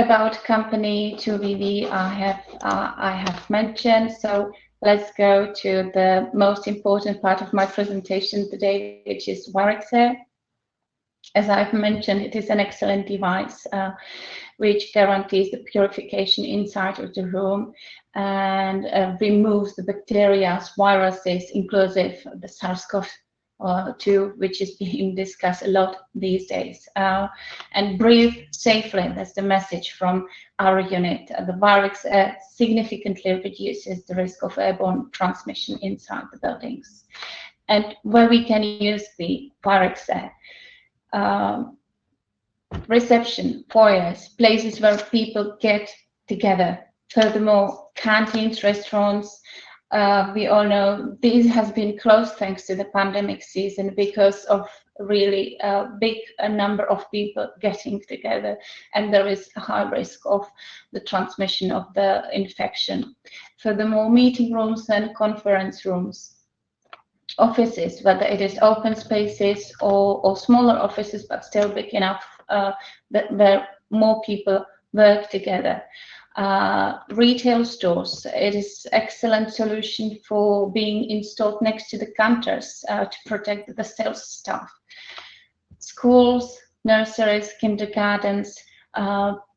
about company 2VV I have mentioned. So let's go to the most important part of my presentation today, which is VIREX AIR. As I've mentioned, it is an excellent device which guarantees the purification inside of the room and removes the bacteria, viruses, inclusive the SARS-CoV-2, which is being discussed a lot these days. And breathe safely, that's the message from our unit. The VIREX AIR significantly reduces the risk of airborne transmission inside the buildings. And where we can use the VIREX AIR, reception, foyers, places where people get together. Furthermore, canteens, restaurants, we all know this has been closed thanks to the pandemic season because of really a big number of people getting together, and there is a high risk of the transmission of the infection. Furthermore, meeting rooms and conference rooms, offices, whether it is open spaces or smaller offices, but still big enough that where more people work together. Retail stores, it is excellent solution for being installed next to the counters to protect the sales staff. Schools, nurseries, kindergartens,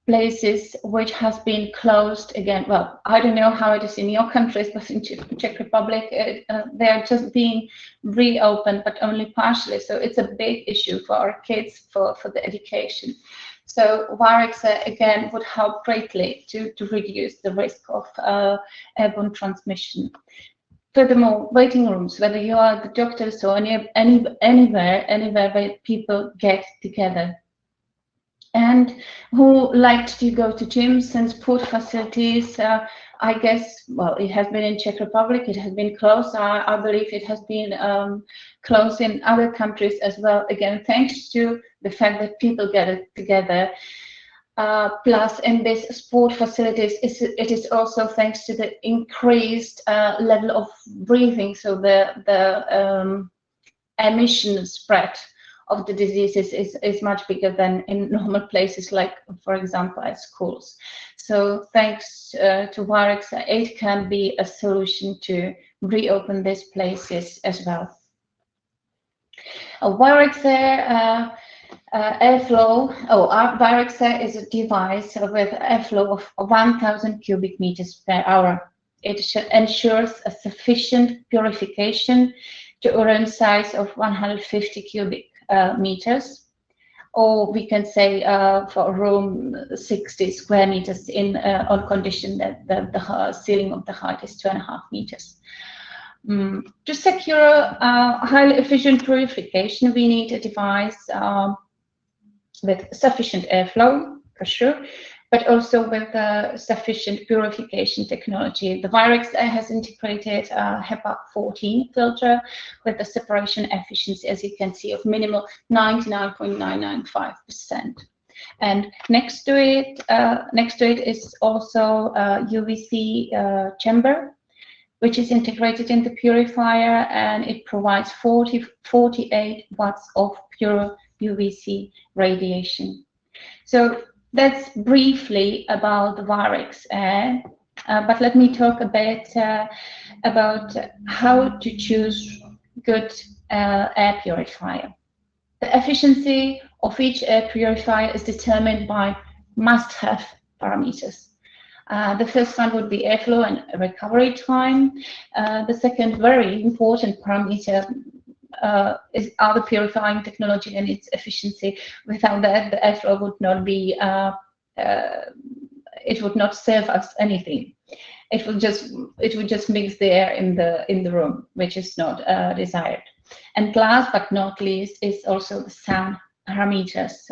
places which has been closed again. Well, I don't know how it is in your countries, but in Czech Republic, they are just being reopened, but only partially. So it's a big issue for our kids, for the education. So VIREX again would help greatly to reduce the risk of airborne transmission. Furthermore, waiting rooms, whether you are the doctors or anywhere where people get together. And who liked to go to gyms and sport facilities, I guess, well, it has been in Czech Republic, it has been closed. I believe it has been closed in other countries as well. Again, thanks to the fact that people get together. Plus, in these sport facilities, it is also thanks to the increased level of breathing. So the emission spread of the diseases is much bigger than in normal places, like, for example, at schools. So thanks to VIREX, it can be a solution to reopen these places as well. VIREX AIR airflow. VIREX AIR is a device with airflow of 1,000 cubic meters per hour. It ensures a sufficient purification to a room size of 150 cubic meters, or we can say for a room 60 square meters on condition that the ceiling of the height is 2.5 meters. To secure highly efficient purification, we need a device with sufficient airflow, for sure, but also with sufficient purification technology. The VIREX AIR has integrated HEPA 14 filter with a separation efficiency, as you can see, of minimal 99.995%. And next to it is also a UVC chamber, which is integrated in the purifier, and it provides 48 watts of pure UVC radiation. So that's briefly about the VIREX AIR, but let me talk a bit about how to choose good air purifier. The efficiency of each air purifier is determined by must-have parameters. The first one would be airflow and recovery time. The second very important parameter is the purifying technology and its efficiency. Without that, the airflow would not be, it would not serve us anything. It would just mix the air in the room, which is not desired. And last but not least is also the sound parameters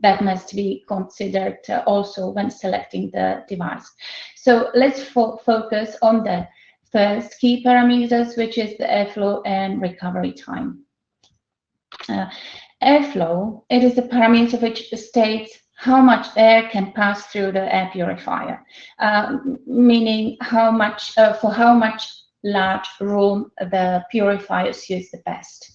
that must be considered also when selecting the device. So let's focus on the first key parameters, which is the airflow and recovery time. Airflow, it is a parameter which states how much air can pass through the air purifier, meaning how much for how much large room the purifiers use the best.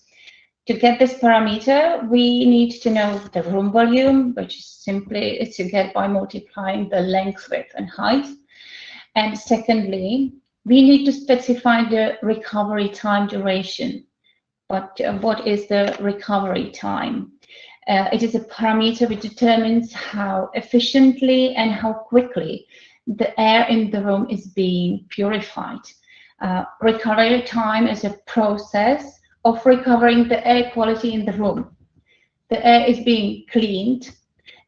To get this parameter, we need to know the room volume, which is simply to get by multiplying the length, width, and height. And secondly, we need to specify the recovery time duration. But what is the recovery time? It is a parameter which determines how efficiently and how quickly the air in the room is being purified. Recovery time is a process of recovering the air quality in the room. The air is being cleaned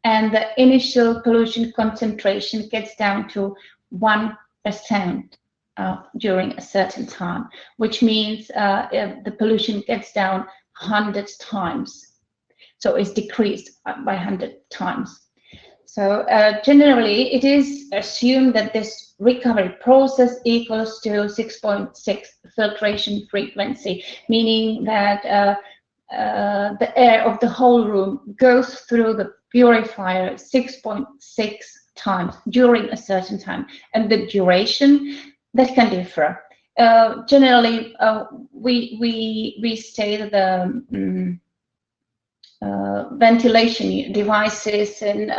and the initial pollution concentration gets down to 1% during a certain time, which means the pollution gets down 100 times. So it's decreased by 100 times. So generally, it is assumed that this recovery process equals to 6.6 filtration frequency, meaning that the air of the whole room goes through the purifier 6.6 times during a certain time. And the duration, that can differ. Generally, we state the ventilation devices and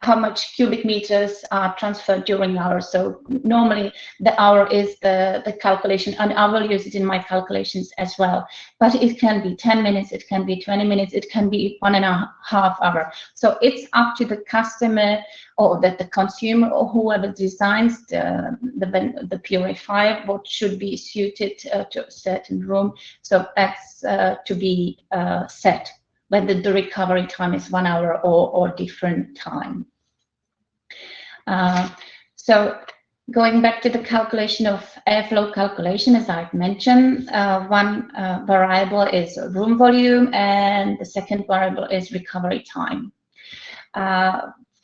how much cubic meters are transferred during hours. So normally the hour is the calculation, and I will use it in my calculations as well. But it can be 10 minutes, it can be 20 minutes, it can be 1.5 hours. So it's up to the customer or the consumer or whoever designs the purifier what should be suited to a certain room. So that's to be set, whether the recovery time is 1 hour or different time. So going back to the calculation of airflow calculation, as I've mentioned, one variable is room volume and the second variable is recovery time.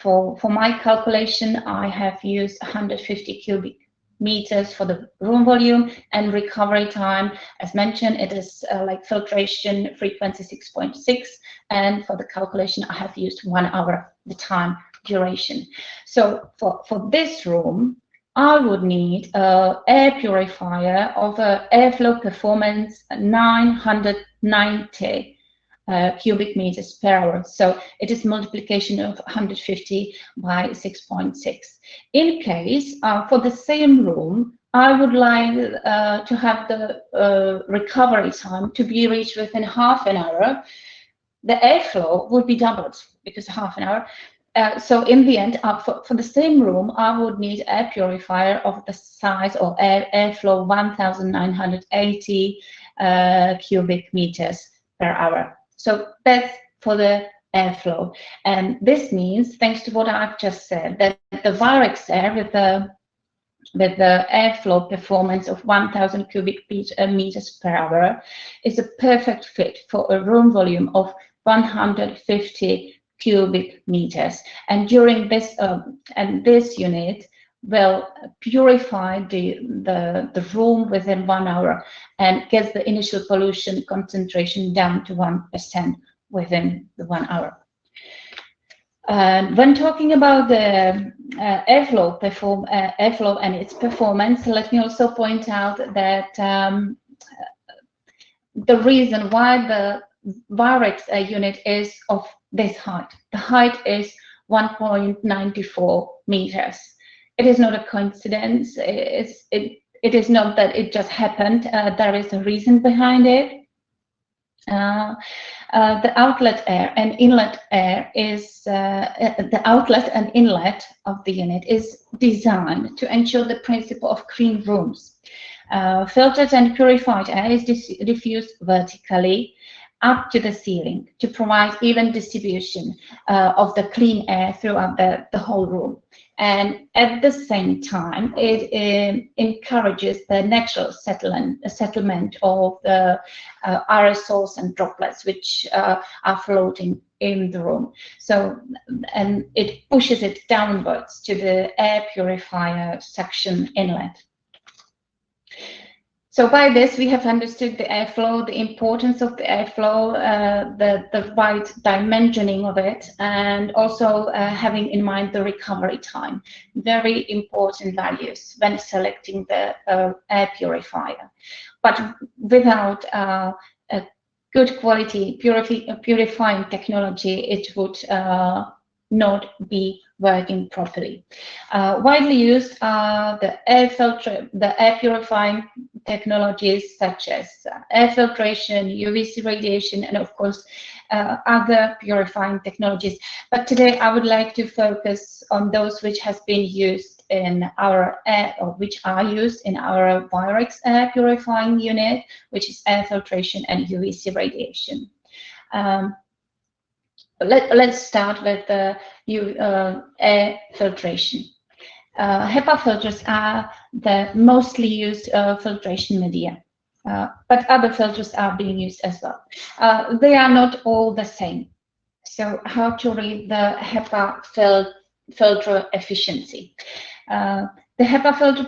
For my calculation, I have used 150 cubic meters for the room volume, and recovery time, as mentioned, it is like filtration frequency 6.6, and for the calculation I have used 1 hour, the time duration. So for this room I would need an air purifier of airflow performance 990 cubic meters per hour. So it is multiplication of 150 by 6.6. In case for the same room, I would like to have the recovery time to be reached within half an hour. The airflow would be doubled because half an hour. So in the end, for the same room, I would need air purifier of the size of airflow 1,980 cubic meters per hour. So that's for the airflow. And this means, thanks to what I've just said, that the VIREX AIR with the airflow performance of 1,000 cubic meters per hour is a perfect fit for a room volume of 150 cubic meters. And during this, this unit will purify the room within 1 hour and gets the initial pollution concentration down to 1% within the 1 hour. When talking about the airflow and its performance, let me also point out that the reason why the VIREX unit is of this height. The height is 1.94 meters. It is not a coincidence. It is not that it just happened. There is a reason behind it. The outlet air and inlet air is the outlet and inlet of the unit is designed to ensure the principle of clean rooms. Filtered and purified air is diffused vertically up to the ceiling to provide even distribution of the clean air throughout the whole room. And at the same time, it encourages the natural settlement of the aerosols and droplets which are floating in the room. So, and it pushes it downwards to the air purifier suction inlet. So by this, we have understood the airflow, the importance of the airflow, the right dimensioning of it, and also having in mind the recovery time. Very important values when selecting the air purifier. But without good quality purifying technology, it would not be working properly. Widely used are the air purifying technologies such as air filtration, UVC radiation, and of course other purifying technologies. But today I would like to focus on those which has been used in our air, or which are used in our VIREX air purifying unit, which is air filtration and UVC radiation. Let's start with the air filtration. HEPA filters are the mostly used filtration media, but other filters are being used as well. They are not all the same. So how to read the HEPA filter efficiency? The HEPA filter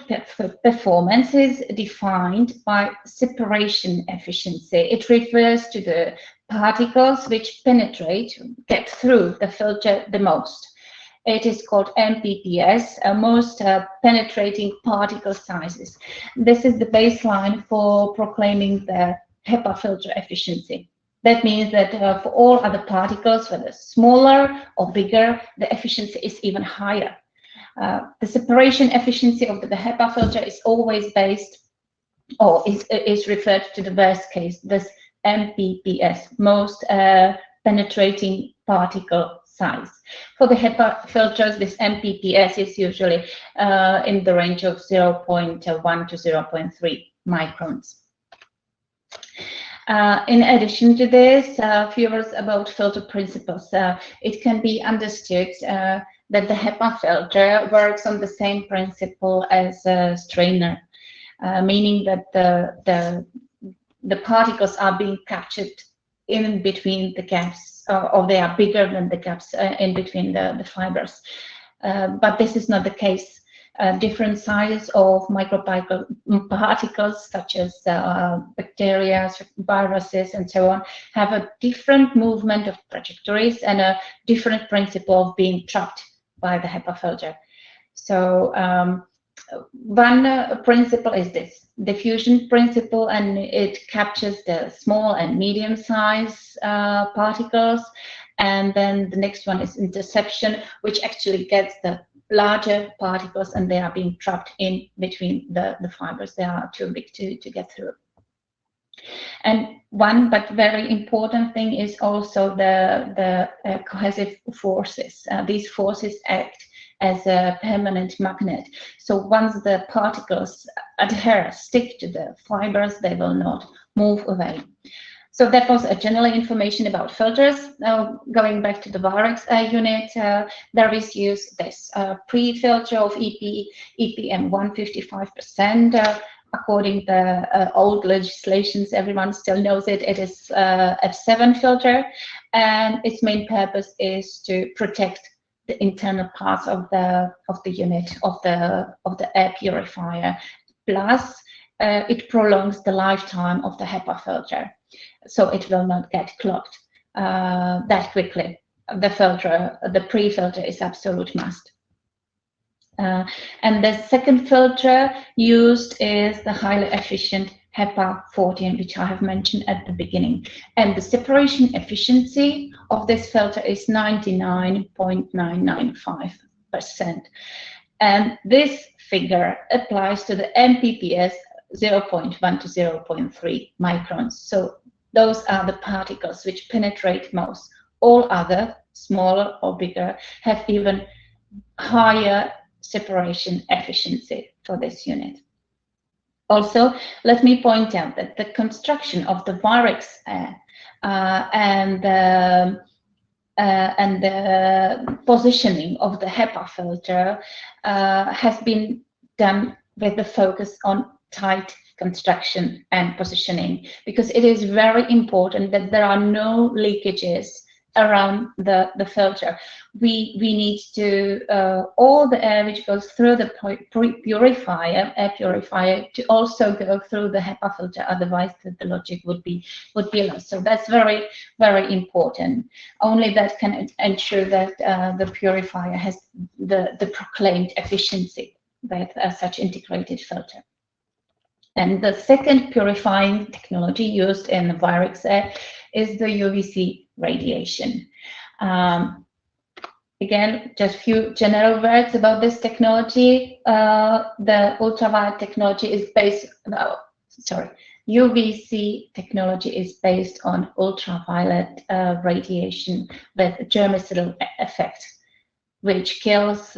performance is defined by separation efficiency. It refers to the particles which penetrate, get through the filter the most. It is called MPPS, most penetrating particle sizes. This is the baseline for proclaiming the HEPA filter efficiency. That means that for all other particles, whether smaller or bigger, the efficiency is even higher. The separation efficiency of the HEPA filter is always based, or is referred to the worst case, this MPPS, most penetrating particle size. For the HEPA filters, this MPPS is usually in the range of 0.1 to 0.3 microns. In addition to this, a few words about filter principles. It can be understood that the HEPA filter works on the same principle as a strainer, meaning that the particles are being captured in between the gaps, or they are bigger than the gaps in between the fibers. But this is not the case. Different sizes of microparticles, such as bacteria, viruses, and so on, have a different movement of trajectories and a different principle of being trapped by the HEPA filter. So one principle is this diffusion principle, and it captures the small and medium size particles. And then the next one is interception, which actually gets the larger particles, and they are being trapped in between the fibers. They are too big to get through. And one but very important thing is also the cohesive forces. These forces act as a permanent magnet. So once the particles adhere, stick to the fibers, they will not move away. So that was a general information about filters. Now going back to the VIREX air unit, there is used this pre-filter of EPM 155%. According to the old legislations, everyone still knows it. It is F7 filter, and its main purpose is to protect the internal parts of the unit of the air purifier. Plus, it prolongs the lifetime of the HEPA filter, so it will not get clogged that quickly. The pre-filter is absolute must. And the second filter used is the highly efficient HEPA 14, which I have mentioned at the beginning. And the separation efficiency of this filter is 99.995%. And this figure applies to the MPPS 0.1 to 0.3 microns. So those are the particles which penetrate most. All other, smaller or bigger, have even higher separation efficiency for this unit. Also, let me point out that the construction of the VIREX air and the positioning of the HEPA filter has been done with the focus on tight construction and positioning, because it is very important that there are no leakages around the filter. We need to all the air which goes through the air purifier to also go through the HEPA filter, otherwise the logic would be lost. So that's very, very important. Only that can ensure that the purifier has the proclaimed efficiency with such integrated filter. And the second purifying technology used in VIREX AIR is the UVC radiation. Again, just a few general words about this technology. The ultraviolet technology is based, UVC technology is based on ultraviolet radiation with germicidal effect, which kills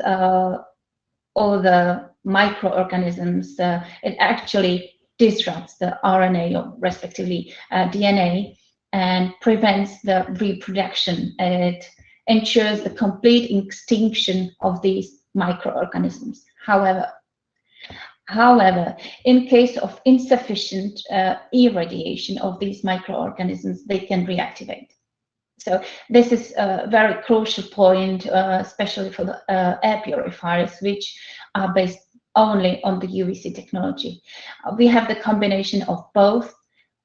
all the microorganisms. It actually disrupts the RNA or respectively DNA and prevents the reproduction. It ensures the complete extinction of these microorganisms. However, in case of insufficient irradiation of these microorganisms, they can reactivate. So this is a very crucial point, especially for the air purifiers, which are based only on the UVC technology. We have the combination of both.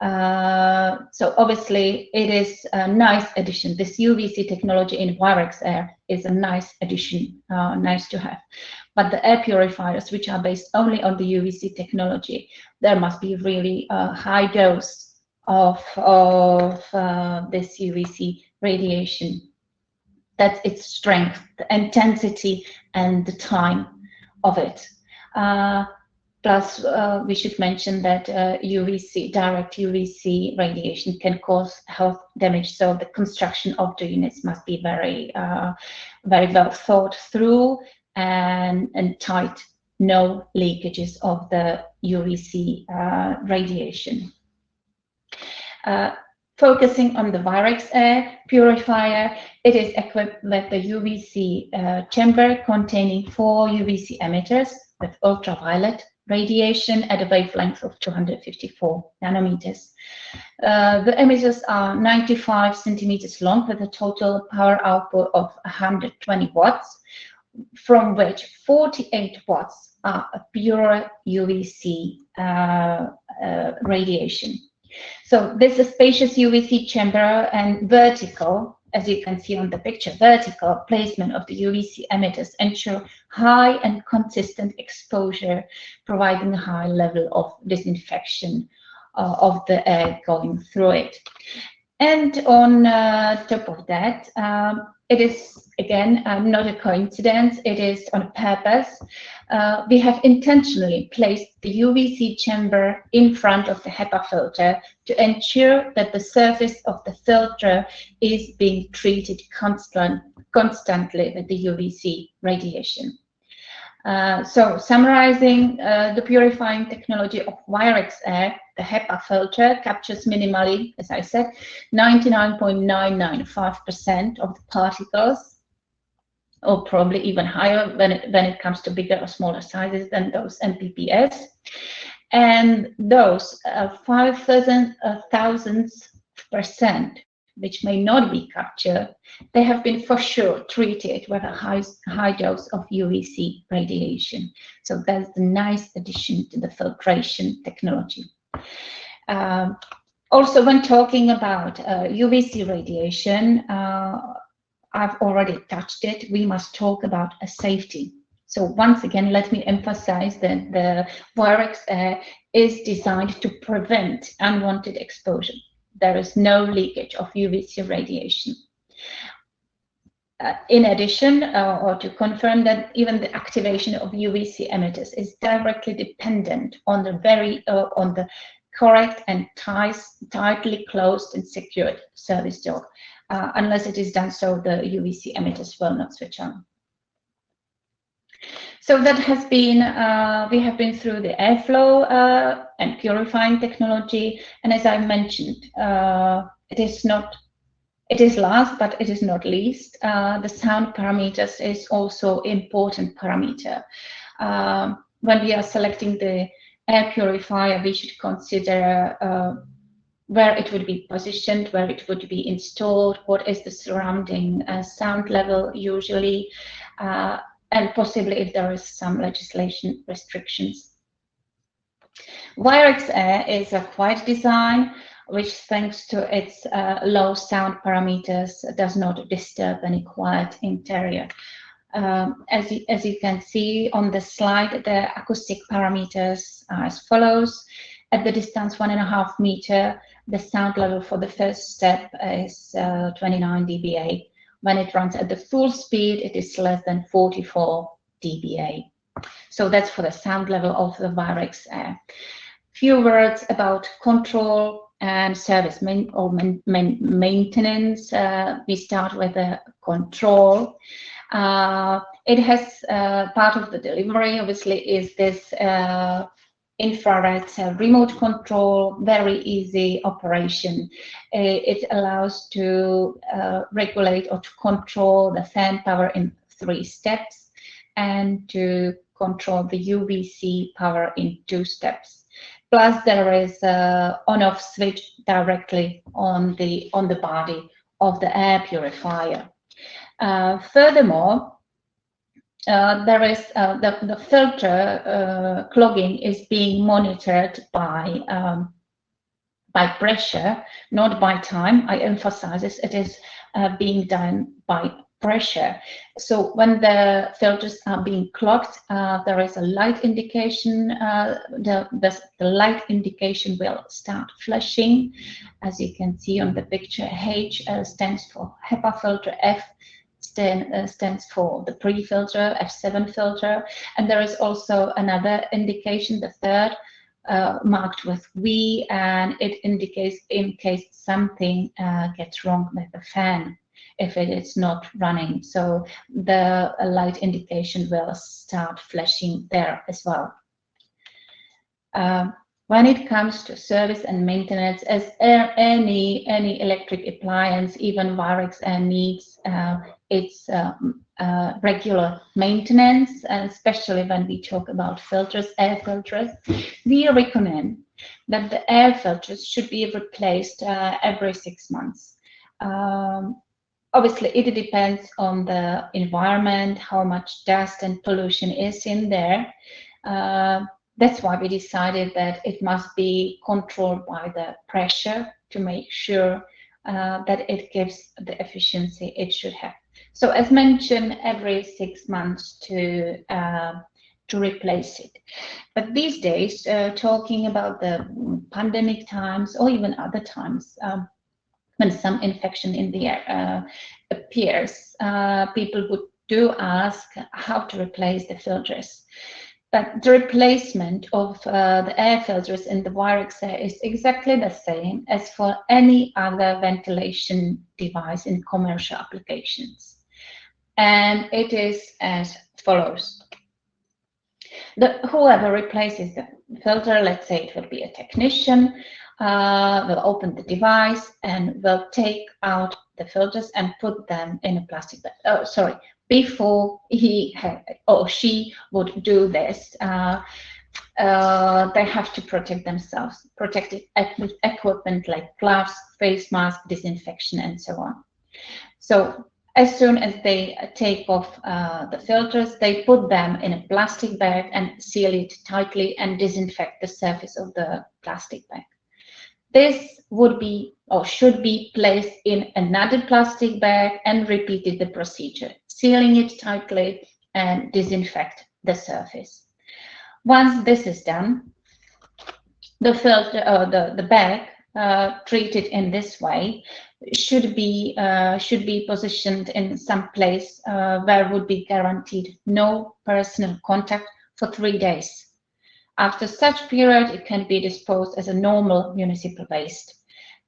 So obviously it is a nice addition. This UVC technology in VIREX AIR is a nice addition, nice to have. But the air purifiers, which are based only on the UVC technology, there must be really a high dose of this UVC radiation. That's its strength, the intensity, and the time of it. Plus, we should mention that direct UVC radiation can cause health damage. So the construction of the units must be very well thought through and tight. No leakages of the UVC radiation. Focusing on the VIREX AIR purifier, it is equipped with the UVC chamber containing 4 UVC emitters with ultraviolet radiation at a wavelength of 254 nanometers. The emitters are 95 centimeters long with a total power output of 120 watts, from which 48 watts are pure UVC radiation. So this is a spacious UVC chamber and vertical, as you can see on the picture, vertical placement of the UVC emitters ensure high and consistent exposure, providing a high level of disinfection of the air going through it. And on top of that, it is, again, not a coincidence, it is on purpose. We have intentionally placed the UVC chamber in front of the HEPA filter to ensure that the surface of the filter is being treated constantly with the UVC radiation. So summarizing, the purifying technology of VIREX AIR, the HEPA filter captures minimally, as I said, 99.995% of the particles, or probably even higher when it comes to bigger or smaller sizes than those MPPS. And those 0.005%, which may not be captured, they have been for sure treated with a high dose of UVC radiation. So that's a nice addition to the filtration technology. Also, when talking about UVC radiation, I've already touched it, we must talk about a safety. So once again, let me emphasize that the VIREX AIR is designed to prevent unwanted exposure. There is no leakage of UVC radiation. In addition, or to confirm that even the activation of UVC emitters is directly dependent on the correct and tightly closed and secured service door. Unless it is done so, the UVC emitters will not switch on. So that has been, we have been through the airflow and purifying technology. And as I mentioned, it is last, but it is not least. The sound parameters is also important parameter. When we are selecting the air purifier, we should consider where it would be positioned, where it would be installed, what is the surrounding sound level usually, and possibly if there is some legislation restrictions. VIREX AIR is a quiet design, which thanks to its low sound parameters does not disturb any quiet interior. As you can see on the slide, the acoustic parameters are as follows. At the distance 1.5 meter, the sound level for the first step is 29 dBA. When it runs at the full speed, it is less than 44 dBA. So that's for the sound level of the VIREX Air. Few words about control and service maintenance. We start with the control. It has part of the delivery, obviously, is this infrared remote control, very easy operation. It allows to regulate or to control the fan power in 3 steps and to control the UVC power in 2 steps. Plus, there is an on-off switch directly on the body of the air purifier. Furthermore, there is the filter clogging is being monitored by pressure, not by time. I emphasize this, it is being done by pressure. So when the filters are being clogged, there is a light indication. The light indication will start flashing. As you can see on the picture, H stands for HEPA filter, F stands for the pre-filter, F7 filter, and there is also another indication, the third, marked with V, and it indicates in case something gets wrong with the fan, if it is not running. So the light indication will start flashing there as well. When it comes to service and maintenance, as any electric appliance, even VIREX Air needs its regular maintenance, and especially when we talk about filters, air filters, we recommend that the air filters should be replaced every 6 months. Obviously, it depends on the environment, how much dust and pollution is in there. That's why we decided that it must be controlled by the pressure to make sure that it gives the efficiency it should have. So as mentioned, every 6 months to replace it. But these days, talking about the pandemic times or even other times, when some infection in the air appears, people do ask how to replace the filters. But the replacement of the air filters in the VIREX Air is exactly the same as for any other ventilation device in commercial applications. And it is as follows. Whoever replaces the filter, let's say it would be a technician, will open the device and will take out the filters and put them in a plastic bag. Before he or she would do this, they have to protect themselves, protect it with equipment like gloves, face mask, disinfection, and so on. So as soon as they take off the filters, they put them in a plastic bag and seal it tightly and disinfect the surface of the plastic bag. This would be or should be placed in another plastic bag and repeated the procedure, sealing it tightly and disinfect the surface. Once this is done, the filter or the bag treated in this way should be positioned in some place where would be guaranteed no personal contact for 3 days. After such period, it can be disposed as a normal municipal waste.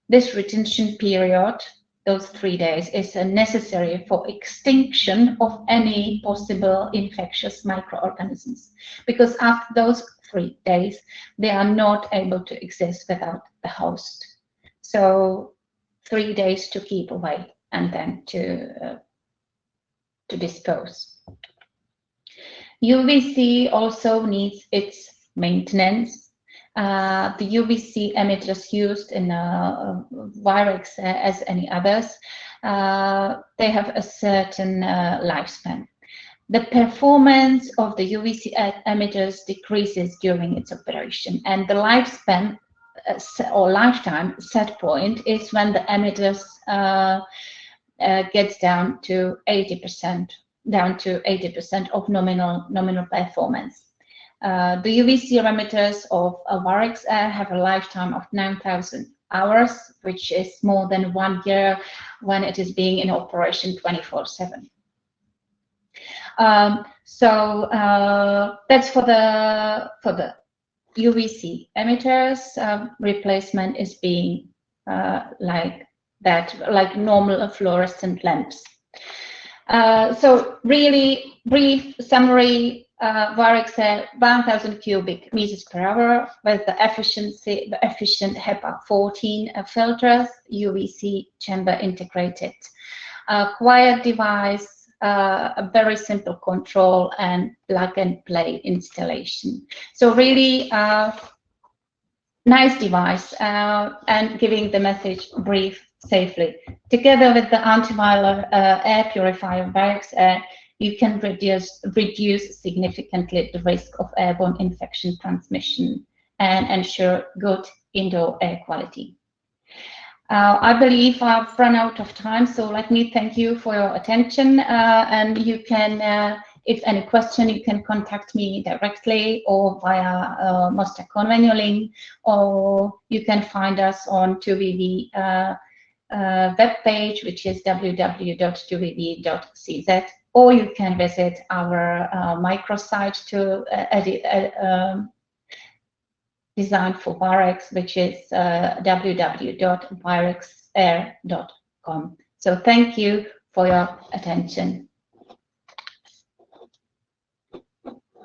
This retention period, those 3 days, is necessary for extinction of any possible infectious microorganisms, because after those 3 days, they are not able to exist without the host. So 3 days to keep away and then to dispose. UVC also needs its maintenance. The UVC emitters used in VIREX as any others, they have a certain lifespan. The performance of the UVC emitters decreases during its operation, and the lifespan or lifetime set point is when the emitters gets down to 80% down to 80% of nominal performance. The UVC emitters of VIREX AIR have a lifetime of 9,000 hours, which is more than 1 year when it is being in operation 24/7. So that's for the UVC emitters. Replacement is being like normal fluorescent lamps. So really brief summary. VIREX AIR 1,000 cubic meters per hour with the efficient HEPA 14 filters, UVC chamber integrated. Quiet device, a very simple control and plug and play installation. So really nice device and giving the message brief, safely. Together with the antiviral air purifier VIREX AIR, you can reduce significantly the risk of airborne infection transmission and ensure good indoor air quality. I believe I've run out of time, so let me thank you for your attention. And you can, if any question, you can contact me directly or via Mostra Convegno link, or you can find us on 2VV webpage, which is www.2vv.cz, or you can visit our microsite to designed for VIREX, which is www.virexair.com. So thank you for your attention.